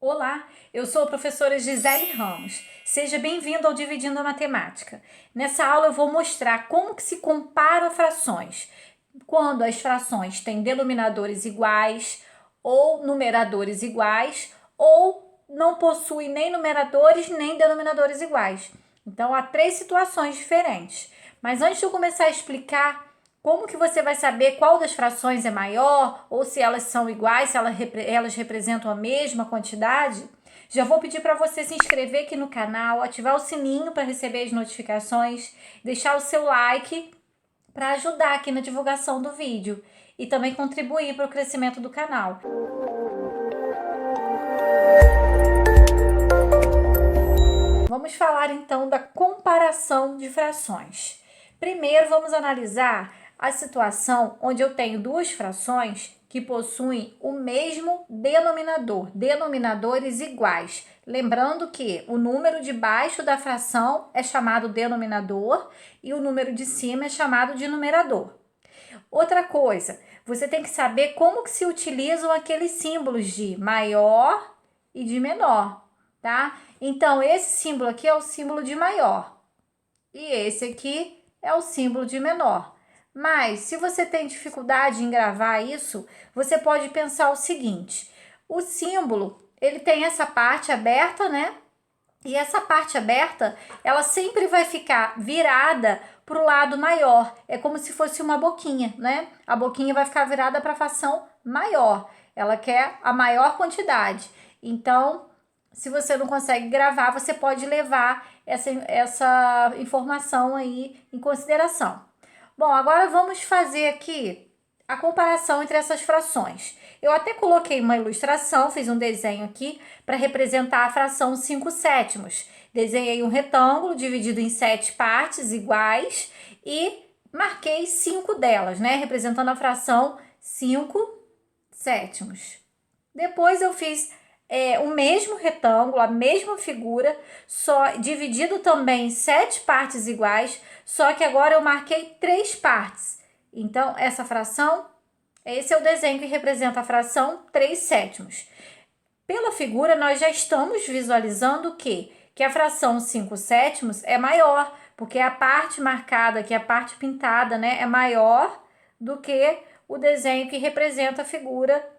Olá, eu sou a professora Gisele Ramos. Seja bem-vindo ao Dividindo a Matemática. Nessa aula eu vou mostrar como que se compara frações. Quando as frações têm denominadores iguais ou numeradores iguais ou não possuem nem numeradores nem denominadores iguais. Então há três situações diferentes. Mas antes de eu começar a explicar como que você vai saber qual das frações é maior ou se elas são iguais, se elas representam a mesma quantidade? Já vou pedir para você se inscrever aqui no canal, ativar o sininho para receber as notificações, deixar o seu like para ajudar aqui na divulgação do vídeo e também contribuir para o crescimento do canal. Vamos falar então da comparação de frações. Primeiro vamos analisar a situação onde eu tenho duas frações que possuem o mesmo denominador, denominadores iguais. Lembrando que o número de baixo da fração é chamado denominador e o número de cima é chamado de numerador. Outra coisa, você tem que saber como que se utilizam aqueles símbolos de maior e de menor, tá? Então, esse símbolo aqui é o símbolo de maior e esse aqui é o símbolo de menor. Mas, se você tem dificuldade em gravar isso, você pode pensar o seguinte: o símbolo, ele tem essa parte aberta, né? E essa parte aberta, ela sempre vai ficar virada para o lado maior. É como se fosse uma boquinha, né? A boquinha vai ficar virada para a fração maior. Ela quer a maior quantidade. Então, se você não consegue gravar, você pode levar essa informação aí em consideração. Bom, agora vamos fazer aqui a comparação entre essas frações. Eu até coloquei uma ilustração, fiz um desenho aqui para representar a fração 5/7. Desenhei um retângulo dividido em 7 partes iguais e marquei 5 delas, né? Representando a fração 5/7. Depois eu fiz o mesmo retângulo, a mesma figura, só dividido também em 7 partes iguais, só que agora eu marquei 3 partes. Então, esse é o desenho que representa a fração 3/7. Pela figura, nós já estamos visualizando o quê? Que a fração 5/7 é maior, porque a parte marcada aqui, a parte pintada, né, é maior do que o desenho que representa a figura,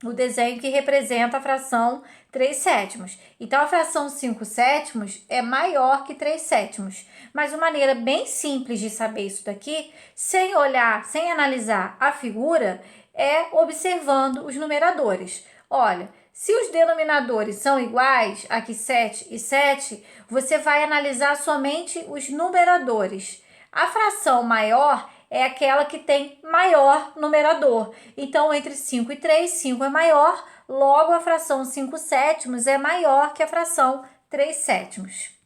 o desenho que representa a fração 3/7. Então, a fração 5/7 é maior que 3/7. Mas uma maneira bem simples de saber isso daqui, sem olhar, sem analisar a figura, é observando os numeradores. Olha, se os denominadores são iguais, aqui 7 e 7, você vai analisar somente os numeradores. A fração maior é aquela que tem maior numerador. Então, entre 5 e 3, 5 é maior, logo a fração 5/7 é maior que a fração 3/7.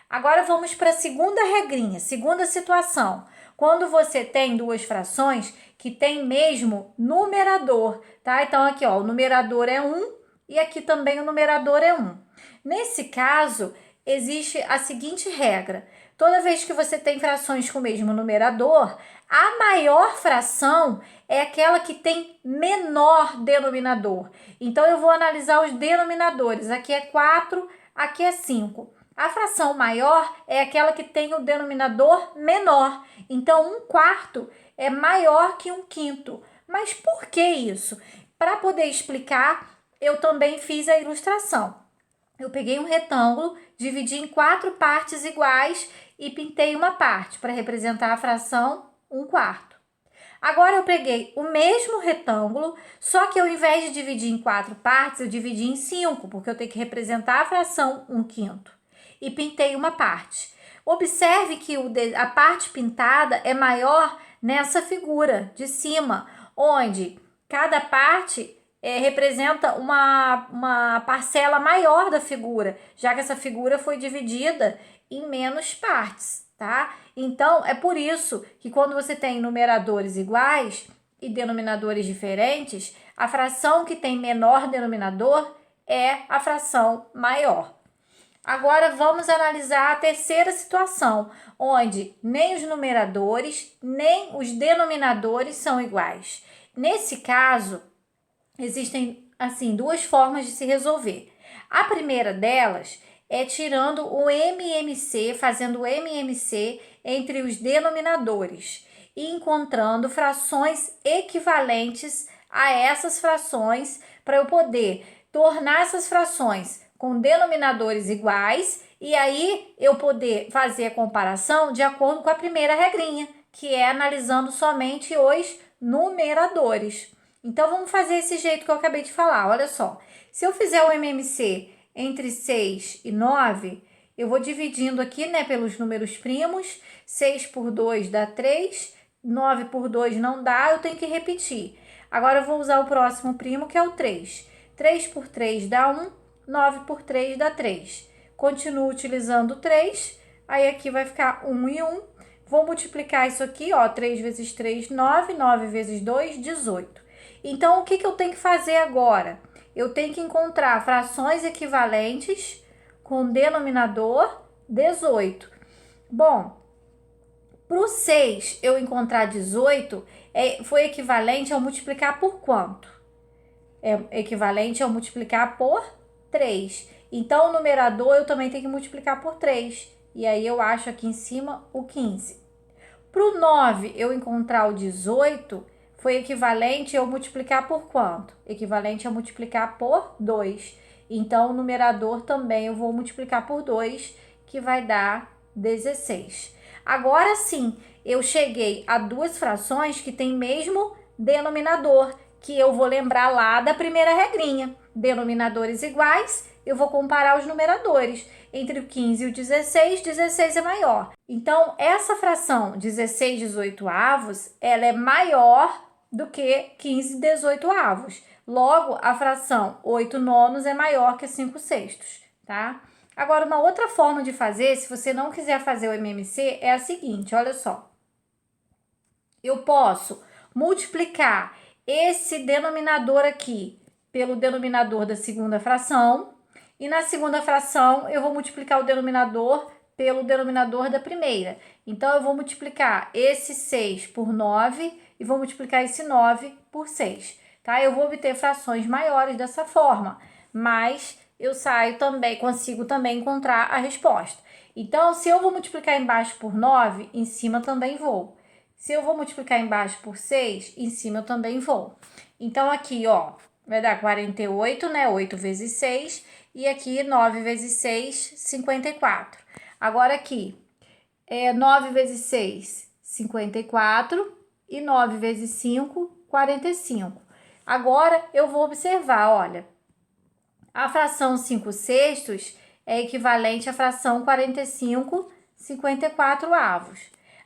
Agora vamos para a segunda regrinha, segunda situação. Quando você tem duas frações que têm mesmo numerador, tá? Então, aqui, ó, o numerador é 1 e aqui também o numerador é 1. Nesse caso, existe a seguinte regra: toda vez que você tem frações com o mesmo numerador, a maior fração é aquela que tem menor denominador. Então, eu vou analisar os denominadores. Aqui é 4, aqui é 5. A fração maior é aquela que tem o denominador menor. Então, 1/4 é maior que 1/5. Mas por que isso? Para poder explicar, eu também fiz a ilustração. Eu peguei um retângulo, dividi em 4 partes iguais e pintei uma parte para representar a fração 1/4. Agora eu peguei o mesmo retângulo, só que ao invés de dividir em 4 partes, eu dividi em 5, porque eu tenho que representar a fração 1/5. E pintei uma parte. Observe que a parte pintada é maior nessa figura de cima, onde cada parte representa uma parcela maior da figura, já que essa figura foi dividida em menos partes, tá? Então, é por isso que quando você tem numeradores iguais e denominadores diferentes, a fração que tem menor denominador é a fração maior. Agora vamos analisar a terceira situação, onde nem os numeradores nem os denominadores são iguais. Nesse caso, existem assim, duas formas de se resolver. A primeira delas é tirando o MMC, fazendo o MMC entre os denominadores e encontrando frações equivalentes a essas frações para eu poder tornar essas frações com denominadores iguais e aí eu poder fazer a comparação de acordo com a primeira regrinha, que é analisando somente os numeradores. Então, vamos fazer esse jeito que eu acabei de falar. Olha só, se eu fizer o MMC entre 6 e 9, eu vou dividindo aqui, né, pelos números primos. 6 por 2 dá 3, 9 por 2 não dá, eu tenho que repetir. Agora, eu vou usar o próximo primo, que é o 3. 3 por 3 dá 1, 9 por 3 dá 3. Continuo utilizando 3, aí aqui vai ficar 1 e 1. Vou multiplicar isso aqui, ó, 3 vezes 3, 9, 9 vezes 2, 18. Então, o que eu tenho que fazer agora? Eu tenho que encontrar frações equivalentes com denominador 18. Bom, para o 6 eu encontrar 18, foi equivalente ao multiplicar por quanto? É equivalente ao multiplicar por 3. Então, o numerador eu também tenho que multiplicar por 3. E aí, eu acho aqui em cima o 15. Para o 9 eu encontrar o 18, foi equivalente a eu multiplicar por quanto? Equivalente a multiplicar por 2. Então, o numerador também eu vou multiplicar por 2, que vai dar 16. Agora sim, eu cheguei a duas frações que têm mesmo denominador, que eu vou lembrar lá da primeira regrinha. Denominadores iguais, eu vou comparar os numeradores. Entre o 15 e o 16, 16 é maior. Então, essa fração 16 18avos, ela é maior do que 15 18avos. Logo, a fração 8 nonos é maior que 5 sextos, tá? Agora, uma outra forma de fazer, se você não quiser fazer o MMC, é a seguinte, olha só. Eu posso multiplicar esse denominador aqui pelo denominador da segunda fração, e na segunda fração eu vou multiplicar o denominador pelo denominador da primeira. Então, eu vou multiplicar esse 6 por 9 e vou multiplicar esse 9 por 6, tá? Eu vou obter frações maiores dessa forma, mas eu consigo também encontrar a resposta. Então, se eu vou multiplicar embaixo por 9, em cima também vou. Se eu vou multiplicar embaixo por 6, em cima eu também vou. Então, aqui, ó, vai dar 48, né? 8 vezes 6. E aqui, 9 vezes 6, 54. Agora, aqui, 9 vezes 6, 54. E 9 vezes 5, 45. Agora, eu vou observar, olha. A fração 5 sextos é equivalente à fração 45, 54avos.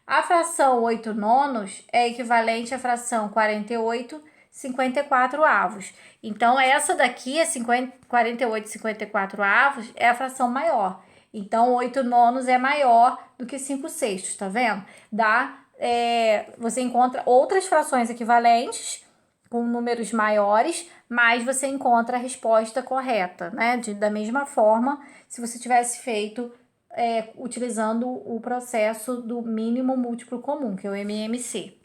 A fração 8 nonos é equivalente à fração 48, 54avos. Então, essa daqui, 48, 54avos, é a fração maior. Então, 8 nonos é maior do que 5 sextos, tá vendo? Você encontra outras frações equivalentes com números maiores, mas você encontra a resposta correta, né? Da mesma forma, se você tivesse feito utilizando o processo do mínimo múltiplo comum, que é o MMC.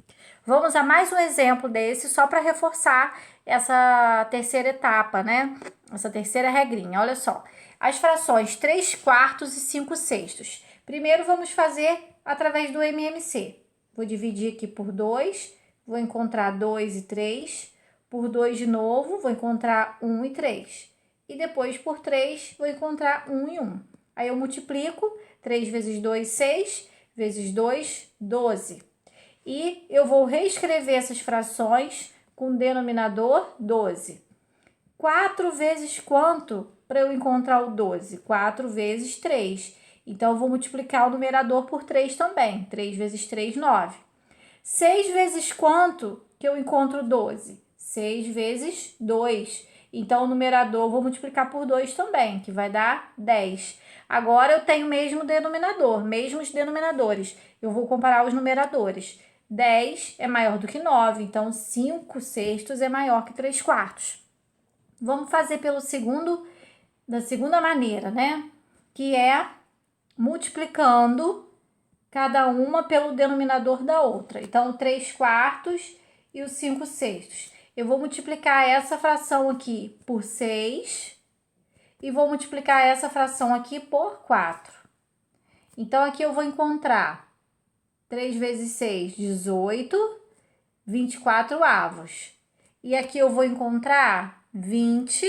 Vamos a mais um exemplo desse, só para reforçar essa terceira etapa, né? Essa terceira regrinha. Olha só, as frações 3 quartos e 5 sextos. Primeiro, vamos fazer através do MMC. Vou dividir aqui por 2, vou encontrar 2 e 3. Por 2 de novo, vou encontrar 1 e 3. E depois, por 3, vou encontrar 1 e 1. Aí eu multiplico, 3 vezes 2, 6, vezes 2, 12. E eu vou reescrever essas frações com denominador 12. 4 vezes quanto para eu encontrar o 12? 4 vezes 3. Então, eu vou multiplicar o numerador por 3 também. 3 vezes 3, 9. 6 vezes quanto que eu encontro 12? 6 vezes 2. Então, o numerador eu vou multiplicar por 2 também, que vai dar 10. Agora, eu tenho o mesmo denominador, mesmos denominadores. Eu vou comparar os numeradores. 10 é maior do que 9, então 5 sextos é maior que 3 quartos. Vamos fazer da segunda maneira, né? Que é multiplicando cada uma pelo denominador da outra. Então, 3 quartos e os 5 sextos. eu vou multiplicar essa fração aqui por 6 e vou multiplicar essa fração aqui por 4. Então, aqui eu vou encontrar 3 vezes 6, 18, 24 avos. E aqui eu vou encontrar 20,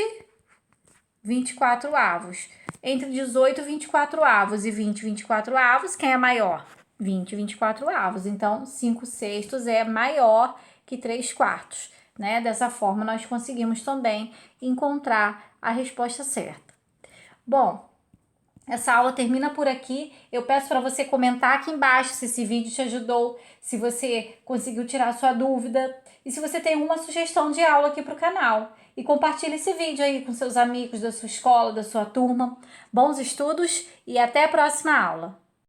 24 avos. Entre 18 e 24 avos e 20 e 24 avos, quem é maior? 20 e 24 avos. Então, 5 sextos é maior que 3 quartos, né? Dessa forma, nós conseguimos também encontrar a resposta certa. Bom, essa aula termina por aqui. Eu peço para você comentar aqui embaixo se esse vídeo te ajudou, se você conseguiu tirar sua dúvida e se você tem alguma sugestão de aula aqui para o canal. E compartilhe esse vídeo aí com seus amigos da sua escola, da sua turma. Bons estudos e até a próxima aula!